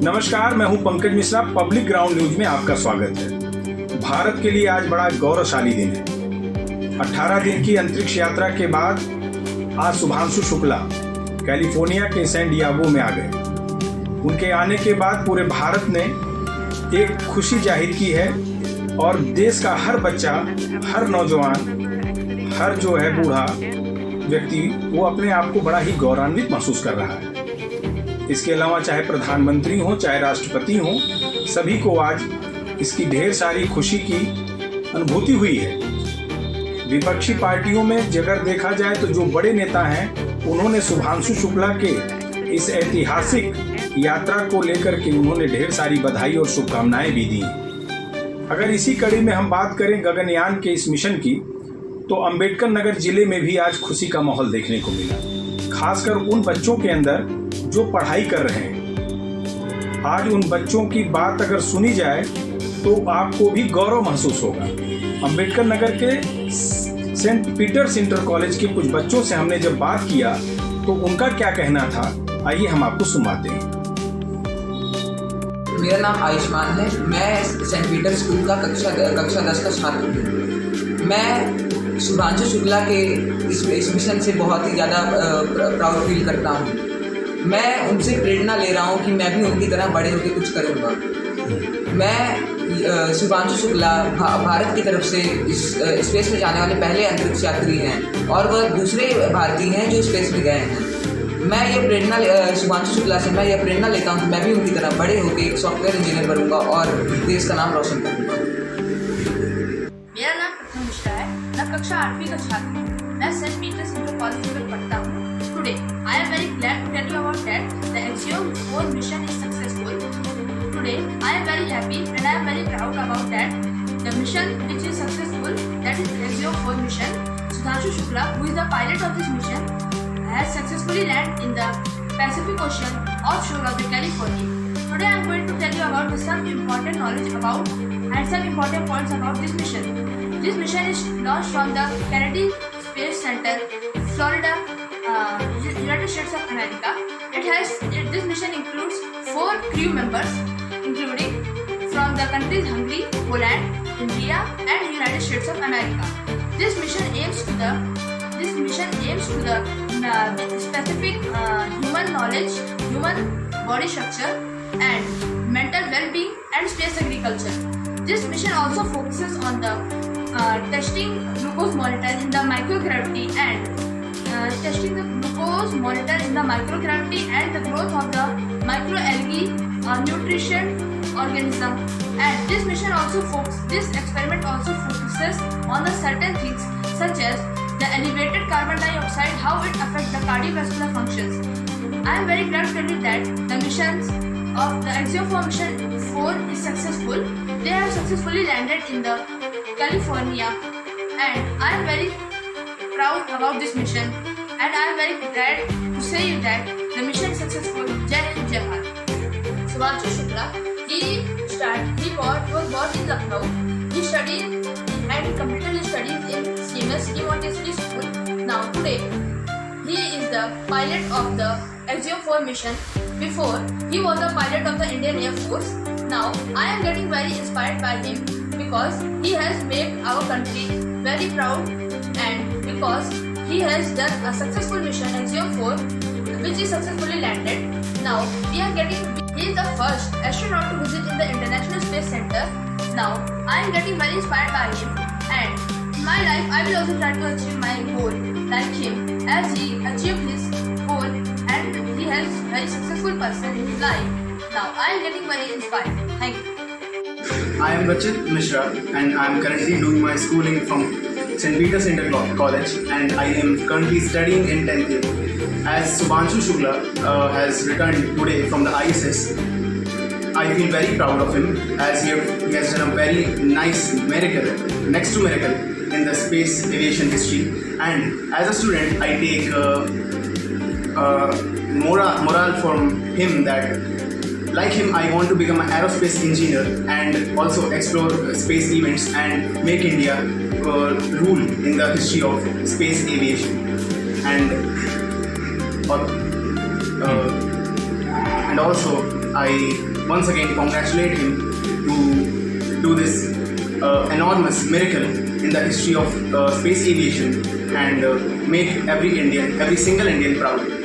नमस्कार, मैं हूं Pankaj Mishra. Public ground news में आपका स्वागत है। भारत के लिए आज बड़ा गौरवशाली दिन है। 18 दिन की अंतरिक्ष यात्रा के बाद आज शुभांशु शुक्ला कैलिफोर्निया के सैन डियागो में आ गए। उनके आने के बाद पूरे भारत ने एक खुशी जाहिर की है और देश का हर बच्चा, हर नौजवान, हर जो है बूढ़ा व्यक्ति, वो अपने आप को बड़ा ही गौरवान्वित महसूस कर रहा है। इसके अलावा चाहे प्रधानमंत्री हो, चाहे राष्ट्रपति हो, सभी को आज इसकी ढेर सारी खुशी की अनुभूति हुई है। विपक्षी पार्टियों में अगर देखा जाए तो जो बड़े नेता हैं, उन्होंने शुभांशु शुक्ला के इस ऐतिहासिक यात्रा को लेकर के उन्होंने ढेर सारी बधाई और शुभकामनाएं भी दी। अगर इसी कड़ी में हम बात करें गगनयान के इस मिशन की, तो अंबेडकर नगर जिले में भी आज खुशी का माहौल देखने को मिला, खासकर उन बच्चों के अंदर जो पढ़ाई कर रहे हैं। आज उन बच्चों की बात अगर सुनी जाए तो आपको भी गौरव महसूस होगा। अंबेडकर नगर के सेंट पीटर्स इंटर कॉलेज के कुछ बच्चों से हमने जब बात किया तो उनका क्या कहना था, आइए हम आपको सुनाते हैं। मेरा नाम आयुष्मान है। मैं सेंट पीटर स्कूल का कक्षा 10 का छात्र हूँ। मैं शुभांशु शुक्ला के इस मिशन से बहुत ही ज़्यादा प्राउड फील करता हूँ। मैं उनसे प्रेरणा ले रहा हूँ कि मैं भी उनकी तरह बड़े होकर कुछ करूँगा। मैं शुभांशु शुक्ला भारत की तरफ से इस स्पेस में जाने वाले पहले अंतरिक्ष यात्री हैं और वह दूसरे भारतीय हैं जो स्पेस में गए हैं। मैं ये प्रेरणा शुभांशु शुक्ला से मैं ये प्रेरणा लेता हूँ कि मैं भी उनकी तरह बड़े होकर एक सॉफ्टवेयर इंजीनियर बनूंगा और देश का नाम रोशन करूँगा। मेरा नाम प्रथम मिश्रा है। मैं कक्षा 8वीं का छात्र हूँ। मैं सेंट पीटर्स इंटर कॉलेज में पढ़ता हूँ। Today, I am very glad to tell you about that the Axiom 4 mission is successful. Today, I am very happy and I am very proud about that the mission which is successful, that is Axiom 4 mission. Sudhanshu Shukla, who is the pilot of this mission, has successfully landed in the Pacific Ocean offshore of the California. Today, I am going to tell you about some important knowledge about and some important points about this mission. This mission is launched from the Kennedy Space Center, Florida, United States of America. This mission includes 4 crew members, including from the countries Hungary, Poland, India, and United States of America. This mission aims to the specific human knowledge, human body structure, and mental well-being and space agriculture. This mission also focuses on the testing glucose monitor in the microgravity and the growth of the microalgae nutrition organism. And this experiment also focuses on the certain things such as the elevated carbon dioxide, how it affects the cardiovascular functions. I am very glad to tell you that the missions of the Axiom 4 mission 4 is successful. They have successfully landed in the California, and I am very proud about this mission, and I am very glad to say you that the mission is successful. Jai Hind, Jai Bharat. Subhanshu Shukla, he was born in Lucknow. He studied and he completed his studies in CMS Montessori School. Now today, he is the pilot of the Axiom 4 mission. Before, he was the pilot of the Indian Air Force. Now, I am getting very inspired by him because he has made our country very proud, and because he has done a successful mission Axiom 4, which is successfully landed. Now, he is the first astronaut to visit in the International Space Center. Now, I am getting very inspired by him, and in my life, I will also try to achieve my goal like him, as he achieved his goal, and he has very successful person in his life. Now, I am getting very inspired. Thank you. I am Rachit Mishra and I am currently doing my schooling from St. Peter's Inter College, and I am currently studying in 10th year. As Subhanshu Shukla has returned today from the ISS, I feel very proud of him as he has done a very nice miracle, next to miracle in the space aviation history. And as a student, I take moral from him that like him, I want to become an aerospace engineer and also explore space events and make India rule in the history of space aviation. And also I once again congratulate him to do this enormous miracle in the history of space aviation and make every single Indian proud.